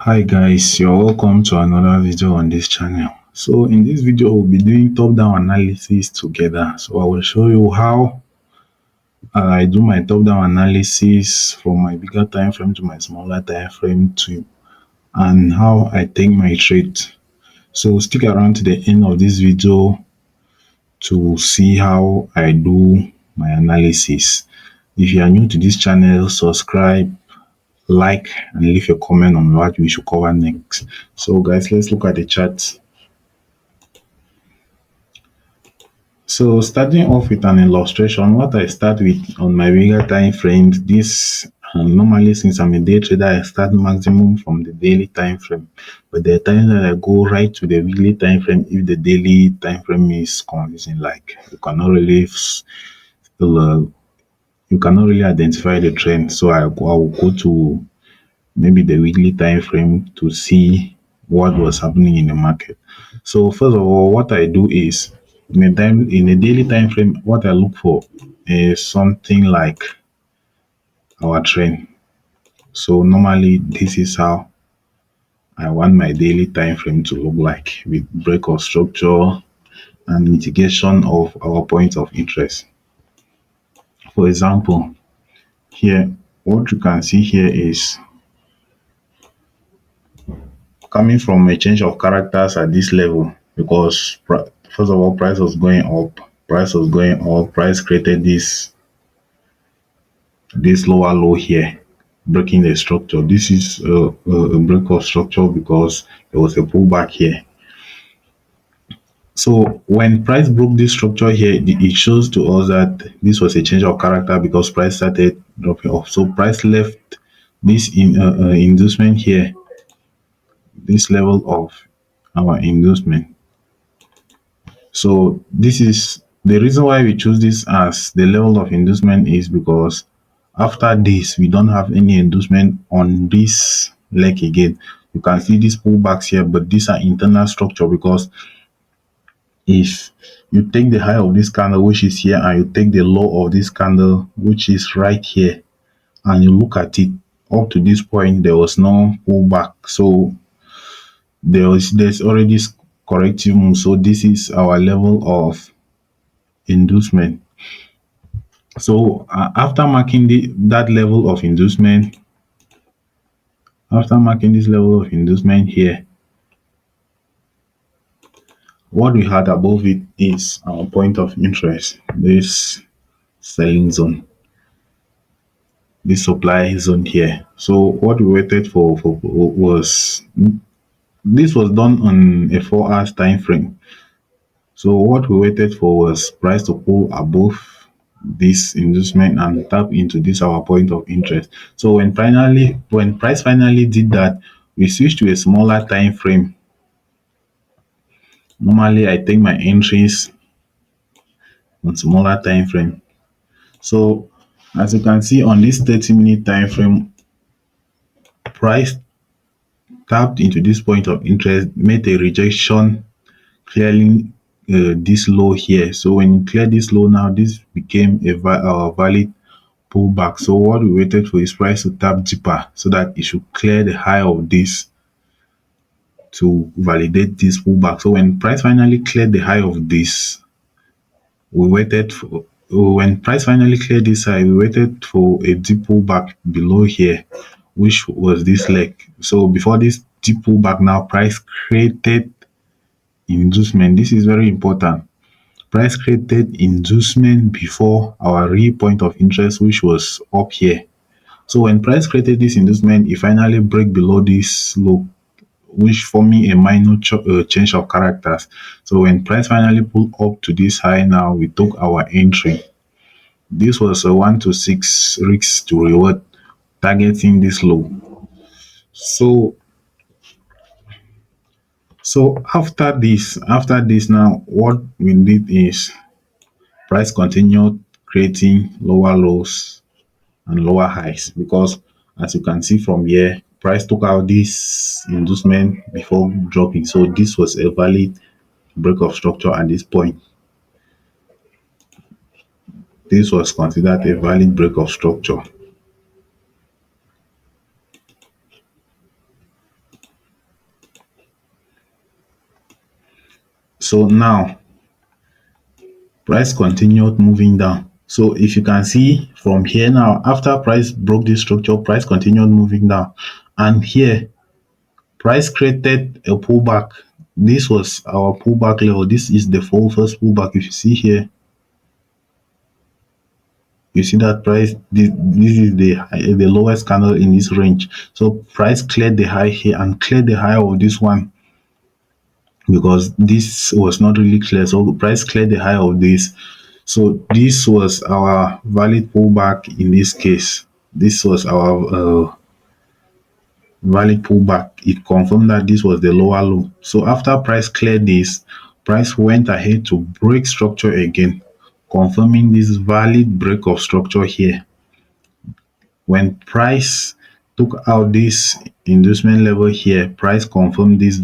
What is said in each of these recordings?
Hi guys, you're welcome to another video on this channel. So in this video we'll be doing top-down analysis together. So I will show you how I do my top-down analysis from my bigger time frame to my smaller time frame to and how I take my trade. So stick around to the end of this video to see how I do my analysis. If you are new to this channel, subscribe, like, and leave a comment on what we should cover next. So guys, let's look at the chart. So starting off with an illustration, what I start with on my bigger time frames, this normally since I'm a day trader, I start maximum from the daily time frame. But there are times that I go right to the weekly time frame if the daily time frame is confusing, like uh, you cannot really identify the trend. So I will go to maybe the weekly time frame to see what was happening in the market. So first of all, what I do is in a daily time frame, what I look for is something like our trend. So normally this is how I want my daily time frame to look like, with break of structure and mitigation of our points of interest. For example, here what you can see here is coming from a change of characters at this level, because first of all, price created this lower low here, breaking the structure. This is a break of structure because there was a pullback here. So when price broke this structure here, it shows to us that this was a change of character because price started dropping off. So price left this inducement here, this level of our inducement. So this is the reason why we choose this as the level of inducement, is because after this we don't have any inducement on this leg again. You can see these pullbacks here, but these are internal structure, because if you take the high of this candle, which is here, and you take the low of this candle, which is right here, and you look at it, up to this point there was no pullback, so there's already corrective move. So this is our level of inducement. So after marking that level of inducement, after marking this level of inducement here, what we had above it is our point of interest, this selling zone, this supply zone here. So what we waited for was, this was done on a 4 hours time frame. So what we waited for was price to pull above this inducement and tap into this our point of interest. So when price finally did that, we switched to a smaller time frame. Normally I take my entries on smaller time frame. So as you can see on this 30-minute time frame, price tapped into this point of interest, made a rejection, clearing this low here. So when you clear this low, now this became a valid pullback. So what we waited for is price to tap deeper so that it should clear the high of this to validate this pullback. So when price finally cleared the high of this, we waited for when price finally cleared this high, we waited for a deep pullback below here, which was this leg. So before this deep pullback, now price created inducement. This is very important. Price created inducement before our real point of interest, which was up here. So when price created this inducement, it finally break below this low, which forming a minor change of characters. So when price finally pulled up to this high, now we took our entry. This was a 1 to 6 risks to reward, targeting this low. So after this now, what we did is price continued creating lower lows and lower highs, because as you can see from here, price took out this inducement before dropping. So this was a valid break of structure at this point. This was considered a valid break of structure. So now price continued moving down. So if you can see from here now, after price broke this structure, price continued moving down. And here, price created a pullback. This was our pullback level. This is the full first pullback. If you see here, you see that price, this is the lowest candle in this range. So price cleared the high here and cleared the high of this one because this was not really clear. So price cleared the high of this. So this was our valid pullback in this case. This was our valid pullback. It confirmed that this was the lower low. So after price cleared this, price went ahead to break structure again, confirming this valid break of structure here. When price took out this inducement level here, price confirmed this,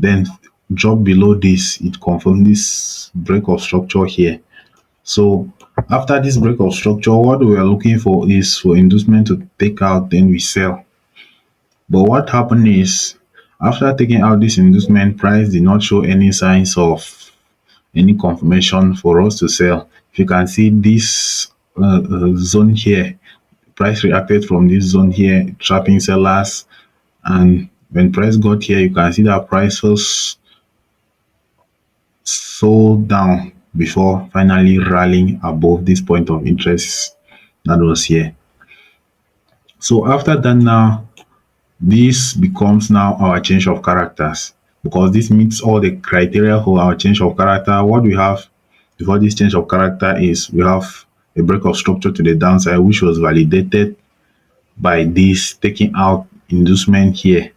then drop below this, it confirmed this break of structure here. So after this break of structure, what we are looking for is for inducement to take out, then we sell. But what happened is after taking out this inducement, price did not show any signs of any confirmation for us to sell. If you can see this zone here, price reacted from this zone here, trapping sellers. And when price got here, you can see that price was sold down before finally rallying above this point of interest that was here. So after that now, this becomes now our change of characters because this meets all the criteria for our change of character. What we have before this change of character is we have a break of structure to the downside, which was validated by this taking out inducement here,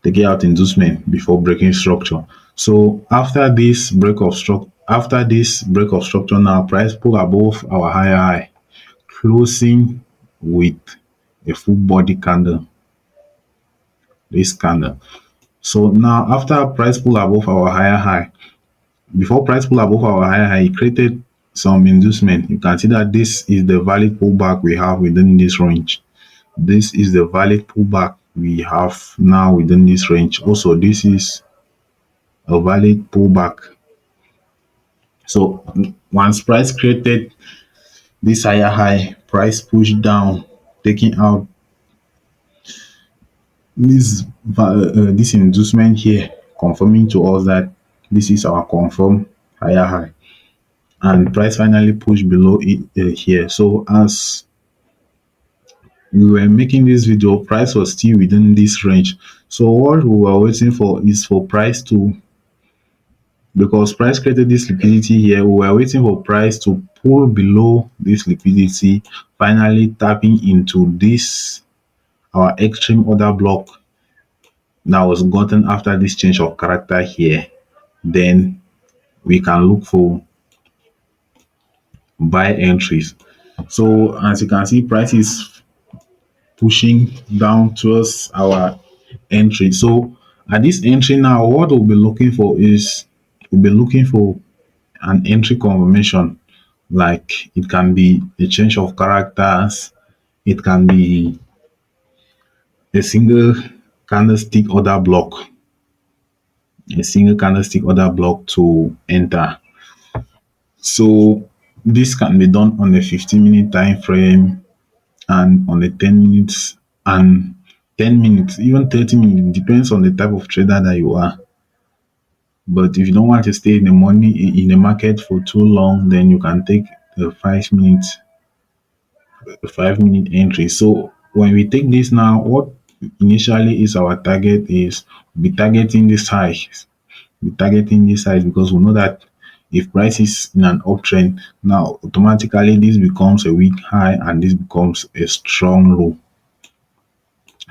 taking out inducement before breaking structure. So after this break of structure now, price pull above our higher high, closing with a full body candle, this candle. So now after price pull above our higher high, before price pull above our higher high, it created some inducement. You can see that this is the valid pullback we have within this range. This is the valid pullback we have now within this range. Also, this is a valid pullback. So once price created this higher high, price pushed down, taking out this inducement here, confirming to us that this is our confirmed higher high, and price finally pushed below it here. So as we were making this video, price was still within this range. So what we were waiting for is for price to, because price created this liquidity here, we were waiting for price to pull below this liquidity, finally tapping into this our extreme order block that was gotten after this change of character here. Then we can look for buy entries. So as you can see, price is pushing down towards our entry. So at this entry now, what we'll be looking for is we'll be looking for an entry confirmation. Like it can be a change of characters, it can be a single candlestick order block, a single candlestick order block to enter. So this can be done on a 15-minute time frame and on a 10 minutes and 10 minutes, even 30 minutes, depends on the type of trader that you are. But if you don't want to stay in the money in the market for too long, then you can take a 5-minute entry. So when we take this now, what initially is our target is be targeting this high, be targeting this high because we know that if price is in an uptrend, now automatically this becomes a weak high and this becomes a strong low.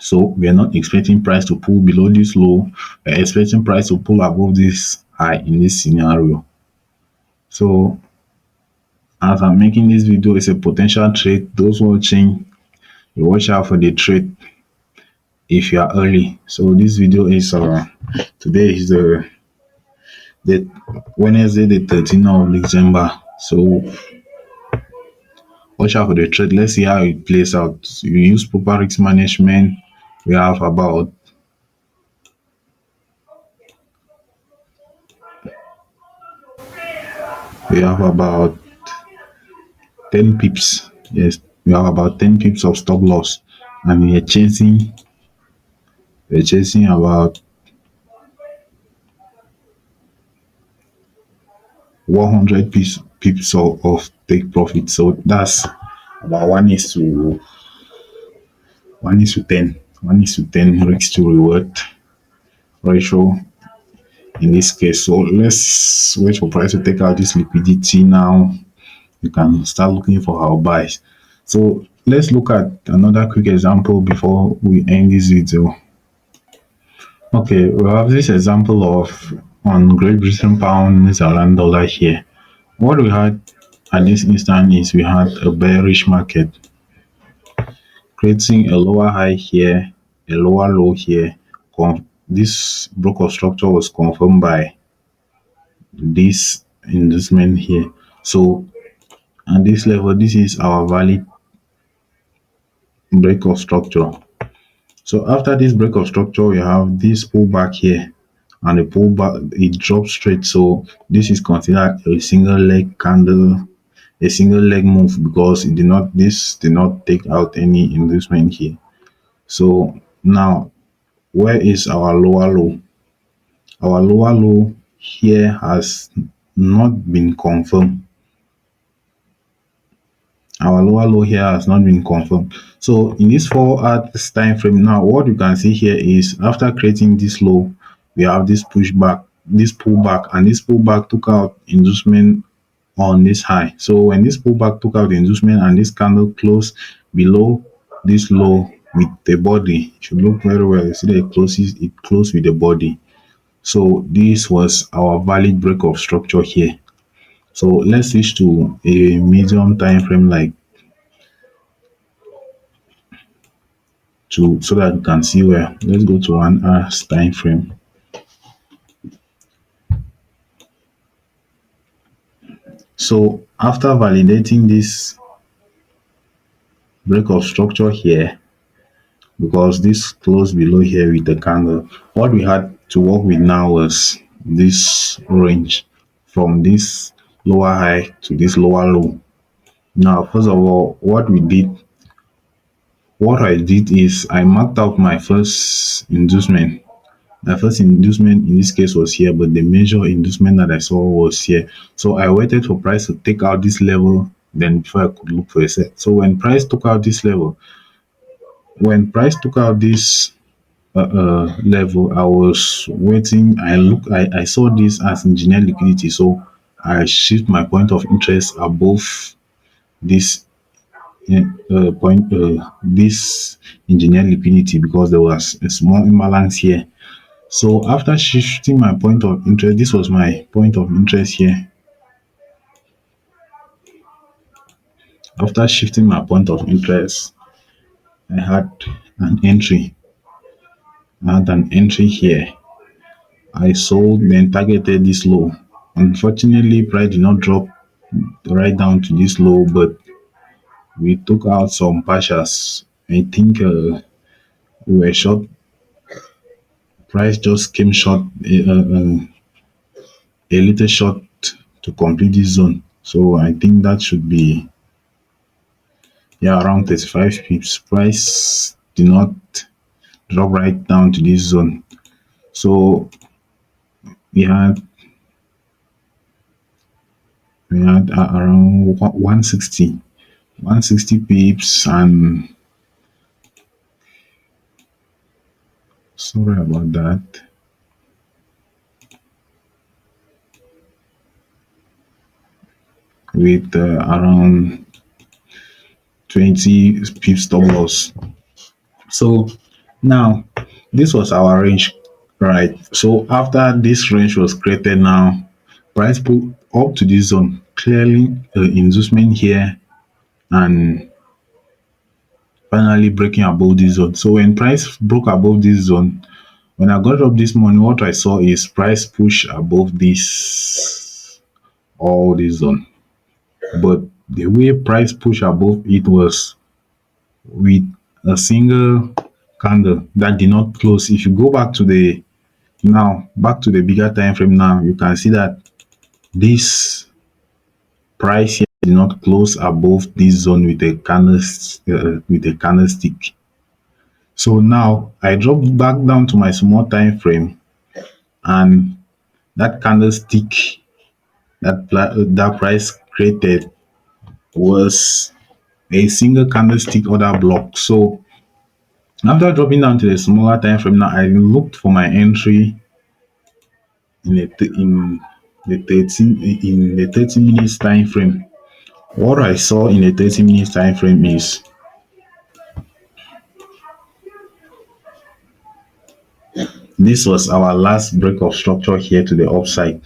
So we are not expecting price to pull below this low. We are expecting price to pull above this high in this scenario. So as I'm making this video, it's a potential trade. Those watching, you watch out for the trade if you are early. So this video is today is the Wednesday, the 13th of December. So watch out for the trade. Let's see how it plays out. You use proper risk management. We have about we have about 10 pips. Yes, we have about 10 pips of stop loss, and we're chasing about 100 pips of take profit. So that's about 1 is to 10. 1 is to 10 risk to reward ratio in this case. So let's wait for price to take out this liquidity now. You can start looking for our buys. So let's look at another quick example before we end this video. Okay, we have this example of on Great Britain pound, New Zealand dollar here. What we had at this instant is we had a bearish market creating a lower high here, a lower low here. This broker structure was confirmed by this inducement here. So at this level, this is our valid break of structure. So after this break of structure, we have this pullback here, and the pullback it drops straight. So this is considered a single leg candle, a single leg move because it did not this did not take out any inducement here. So now where is our lower low? Our lower low here has not been confirmed. Our lower low here has not been confirmed. So in this 4 hours time frame now, what you can see here is after creating this low, we have this pushback, this pullback, and this pullback took out inducement on this high. So when this pullback took out the inducement and this candle closed below this low with the body, it should look very well. You see that it closed with the body. So this was our valid break of structure here. So let's switch to a medium time frame like to so that you can see where. Let's go to 1 hours time frame. So after validating this break of structure here, because this closed below here with the candle, what we had to work with now was this range from this lower high to this lower low. Now, first of all, what I did is I marked out my first inducement. My first inducement in this case was here, but the major inducement that I saw was here. So I waited for price to take out this level, then before I could look for a set. So when price took out this level, when price took out this level, I was waiting. I saw this as engineer liquidity, so I shift my point of interest above this this engineer liquidity because there was a small imbalance here. So after shifting my point of interest, this was my point of interest here. After shifting my point of interest, I had an entry. I had an entry here. I sold, then targeted this low. Unfortunately, price did not drop right down to this low, but we took out some partials. I think we were short. Price just came short, a little short to complete this zone. So I think that should be around 35 pips. Price did not drop right down to this zone. So we had around 160 pips, and sorry about that. With around 20 pips stop loss. So now this was our range, right? So after this range was created, now price pull up to this zone, clearly inducement here, and finally breaking above this zone. So when price broke above this zone, when I got up this morning, what I saw is price push above this all this zone. But the way price push above it was with a single candle that did not close. If you go back to the back to the bigger time frame now, you can see that this price here did not close above this zone with a candlestick. So now I dropped back down to my small time frame, and that candlestick that price created was a single candlestick order block. So after dropping down to the smaller time frame, now I looked for my entry in the 30 minutes time frame. What I saw in the 30 minutes time frame is this was our last break of structure here to the upside,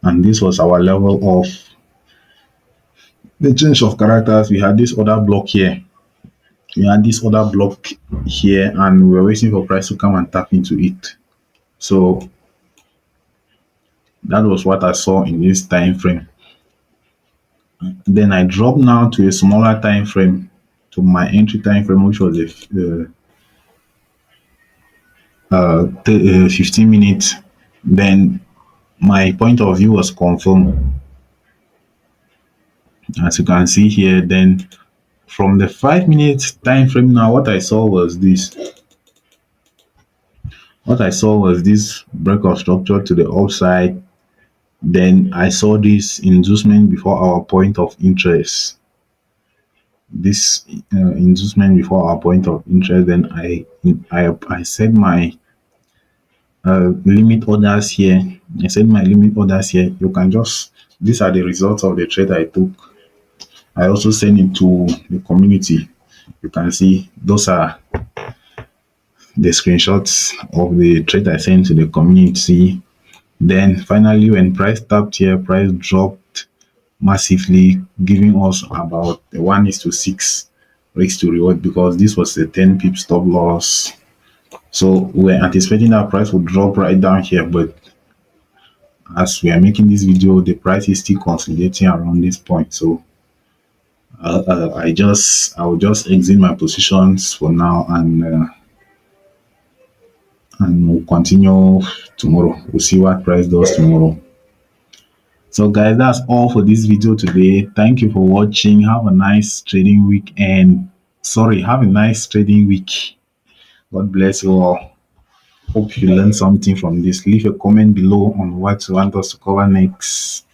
and this was our level of the change of characters. We had this other block here. We had this other block here, and we were waiting for price to come and tap into it. So that was what I saw in this time frame. Then I dropped now to a smaller time frame, to my entry time frame, which was a 15 minutes. Then my point of view was confirmed, as you can see here. Then from the 5 minutes time frame, now what I saw was this break of structure to the upside. Then I saw this inducement before our point of interest. This inducement before our point of interest. Then I set my limit orders here. I set my limit orders here. You can just, these are the results of the trade I took. I also send it to the community. You can see those are the screenshots of the trade I sent to the community. Then finally, when price tapped here, price dropped massively, giving us about the 1 is to 6 risk to reward, because this was a 10 pip stop loss. So we're anticipating that price would drop right down here, but as we are making this video, the price is still consolidating around this point. So I will just exit my positions for now, and we'll continue tomorrow. We'll see what price does tomorrow. So guys, that's all for this video today. Thank you for watching. Have a nice trading week, and have a nice trading week. God bless you all. Hope you learned something from this. Leave a comment below on what you want us to cover next.